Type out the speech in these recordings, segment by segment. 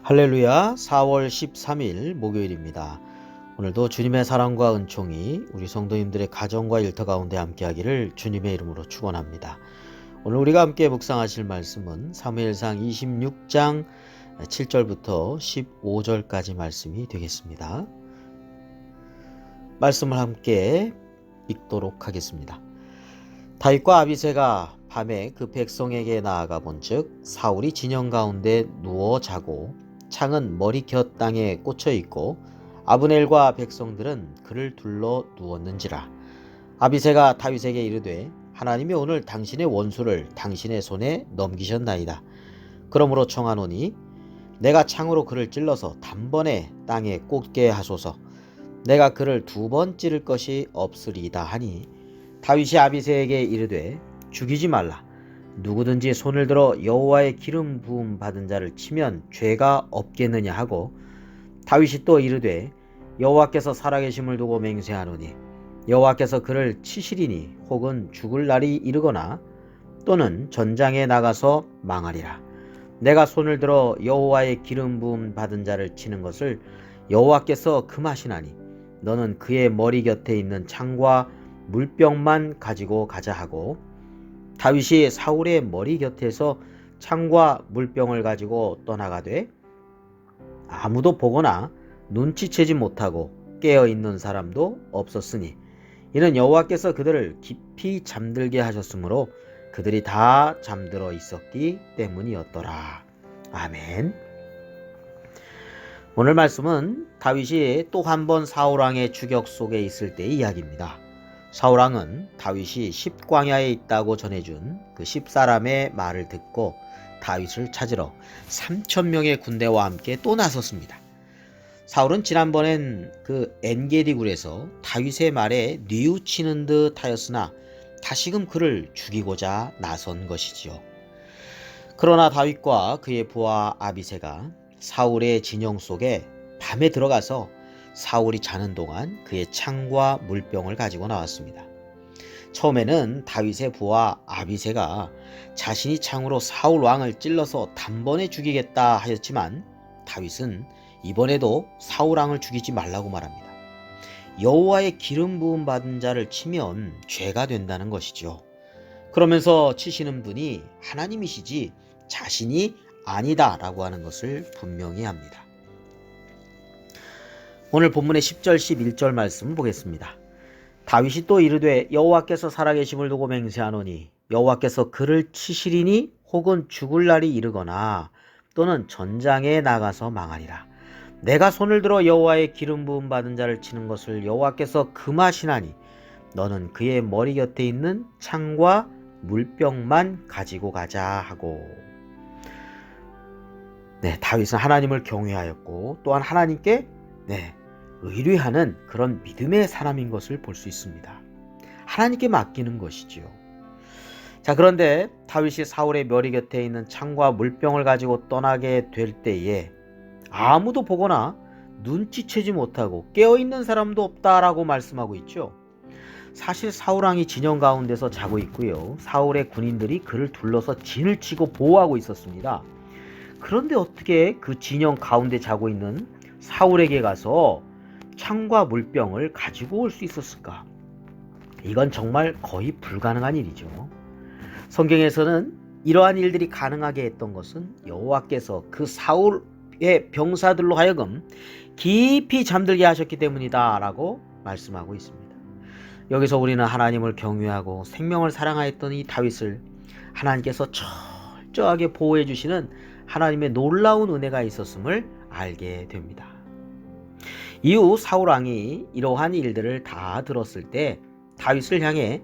할렐루야. 4월 13일 목요일입니다. 오늘도 주님의 사랑과 은총이 우리 성도님들의 가정과 일터 가운데 함께하기를 주님의 이름으로 축원합니다. 오늘 우리가 함께 묵상하실 말씀은 사무엘상 26장 7절부터 15절까지 말씀이 되겠습니다. 말씀을 함께 읽도록 하겠습니다. 다윗과 아비새가 밤에 그 백성에게 나아가 본즉 사울이 진영 가운데 누워 자고 창은 머리 곁 땅에 꽂혀 있고 아브넬과 백성들은 그를 둘러 누웠는지라. 아비새가 다윗에게 이르되 하나님이 오늘 당신의 원수를 당신의 손에 넘기셨나이다. 그러므로 청하노니 내가 창으로 그를 찔러서 단번에 땅에 꽂게 하소서. 내가 그를 2번 찌를 것이 없으리이다 하니 다윗이 아비새에게 이르되 죽이지 말라. 누구든지 손을 들어 여호와의 기름 부음 받은 자를 치면 죄가 없겠느냐 하고 다윗이 또 이르되 여호와께서 살아계심을 두고 맹세하노니 여호와께서 그를 치시리니 혹은 죽을 날이 이르거나 또는 전장에 나가서 망하리라. 내가 손을 들어 여호와의 기름 부음 받은 자를 치는 것을 여호와께서 금하시나니 너는 그의 머리 곁에 있는 창과 물병만 가지고 가자 하고 다윗이 사울의 머리 곁에서 창과 물병을 가지고 떠나가되 아무도 보거나 눈치채지 못하고 깨어있는 사람도 없었으니 이는 여호와께서 그들을 깊이 잠들게 하셨으므로 그들이 다 잠들어 있었기 때문이었더라. 아멘. 오늘 말씀은 다윗이 또 한 번 사울왕의 추격 속에 있을 때의 이야기입니다. 사울왕은 다윗이 10광야에 있다고 전해준 그 10사람의 말을 듣고 다윗을 찾으러 3,000명의 군대와 함께 또 나섰습니다. 사울은 지난번엔 그 엔게디 굴에서 다윗의 말에 뉘우치는 듯 하였으나 다시금 그를 죽이고자 나선 것이지요. 그러나 다윗과 그의 부하 아비새가 사울의 진영 속에 밤에 들어가서 사울이 자는 동안 그의 창과 물병을 가지고 나왔습니다. 처음에는 다윗의 부하 아비새가 자신이 창으로 사울 왕을 찔러서 단번에 죽이겠다 하였지만 다윗은 이번에도 사울 왕을 죽이지 말라고 말합니다. 여호와의 기름 부음 받은 자를 치면 죄가 된다는 것이죠. 그러면서 치시는 분이 하나님이시지 자신이 아니다라고 하는 것을 분명히 합니다. 오늘 본문의 10절 11절 말씀 보겠습니다. 다윗이 또 이르되 여호와께서 살아계심을 두고 맹세하노니 여호와께서 그를 치시리니 혹은 죽을 날이 이르거나 또는 전장에 나가서 망하리라. 내가 손을 들어 여호와의 기름 부음 받은 자를 치는 것을 여호와께서 금하시나니 너는 그의 머리 곁에 있는 창과 물병만 가지고 가자 하고. 다윗은 하나님을 경외하였고 또한 하나님께 의뢰하는 그런 믿음의 사람인 것을 볼 수 있습니다. 하나님께 맡기는 것이지요. 자, 그런데 다윗이 사울의 머리 곁에 있는 창과 물병을 가지고 떠나게 될 때에 아무도 보거나 눈치채지 못하고 깨어있는 사람도 없다라고 말씀하고 있죠. 사실 사울왕이 진영 가운데서 자고 있고요. 사울의 군인들이 그를 둘러서 진을 치고 보호하고 있었습니다. 그런데 어떻게 그 진영 가운데 자고 있는 사울에게 가서 창과 물병을 가지고 올 수 있었을까? 이건 정말 거의 불가능한 일이죠. 성경에서는 이러한 일들이 가능하게 했던 것은 여호와께서 그 사울의 병사들로 하여금 깊이 잠들게 하셨기 때문이다 라고 말씀하고 있습니다. 여기서 우리는 하나님을 경외하고 생명을 사랑하였던 이 다윗을 하나님께서 철저하게 보호해 주시는 하나님의 놀라운 은혜가 있었음을 알게 됩니다. 이후 사울왕이 이러한 일들을 다 들었을 때 다윗을 향해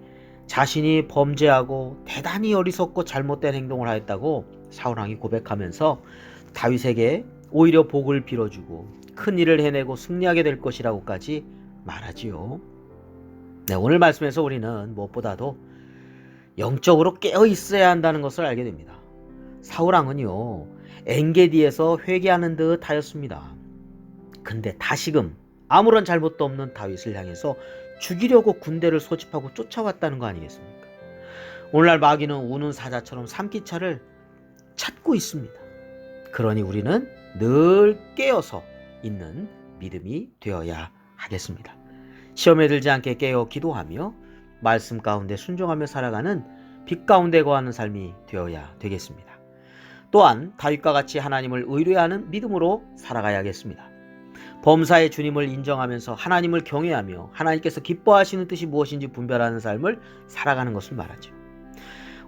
자신이 범죄하고 대단히 어리석고 잘못된 행동을 하였다고 사울왕이 고백하면서 다윗에게 오히려 복을 빌어주고 큰 일을 해내고 승리하게 될 것이라고까지 말하지요. 오늘 말씀에서 우리는 무엇보다도 영적으로 깨어 있어야 한다는 것을 알게 됩니다. 사울왕은요, 엔게디에서 회개하는 듯 하였습니다. 근데 다시금 아무런 잘못도 없는 다윗을 향해서 죽이려고 군대를 소집하고 쫓아왔다는 거 아니겠습니까? 오늘날 마귀는 우는 사자처럼 삼키차를 찾고 있습니다. 그러니 우리는 늘 깨어서 있는 믿음이 되어야 하겠습니다. 시험에 들지 않게 깨어 기도하며 말씀 가운데 순종하며 살아가는 빛 가운데 거하는 삶이 되어야 되겠습니다. 또한 다윗과 같이 하나님을 의뢰하는 믿음으로 살아가야겠습니다. 범사의 주님을 인정하면서 하나님을 경외하며 하나님께서 기뻐하시는 뜻이 무엇인지 분별하는 삶을 살아가는 것을 말하죠.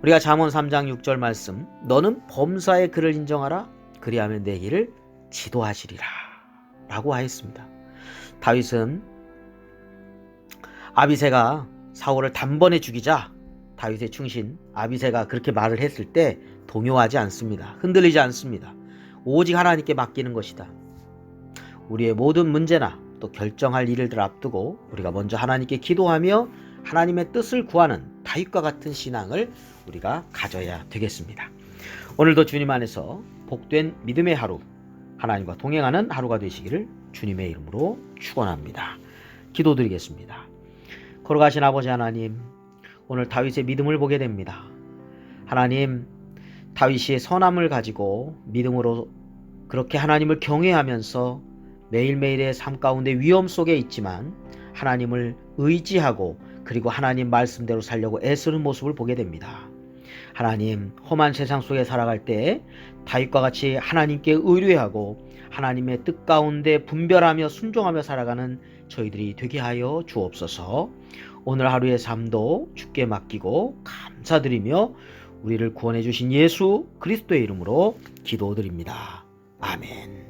우리가 잠언 3장 6절 말씀, 너는 범사의 그를 인정하라, 그리하면 내 길을 지도하시리라 라고 하였습니다. 다윗은 아비새가 사울을 단번에 죽이자 다윗의 충신 아비새가 그렇게 말을 했을 때 동요하지 않습니다. 흔들리지 않습니다. 오직 하나님께 맡기는 것이다. 우리의 모든 문제나 또 결정할 일을 앞두고 우리가 먼저 하나님께 기도하며 하나님의 뜻을 구하는 다윗과 같은 신앙을 우리가 가져야 되겠습니다. 오늘도 주님 안에서 복된 믿음의 하루, 하나님과 동행하는 하루가 되시기를 주님의 이름으로 축원합니다. 기도드리겠습니다. 걸어가신 아버지 하나님, 오늘 다윗의 믿음을 보게 됩니다. 하나님, 다윗이 선함을 가지고 믿음으로 그렇게 하나님을 경외하면서 매일매일의 삶 가운데 위험 속에 있지만 하나님을 의지하고 그리고 하나님 말씀대로 살려고 애쓰는 모습을 보게 됩니다. 하나님, 험한 세상 속에 살아갈 때 다윗과 같이 하나님께 의뢰하고 하나님의 뜻 가운데 분별하며 순종하며 살아가는 저희들이 되게 하여 주옵소서. 오늘 하루의 삶도 주께 맡기고 감사드리며 우리를 구원해 주신 예수 그리스도의 이름으로 기도드립니다. 아멘.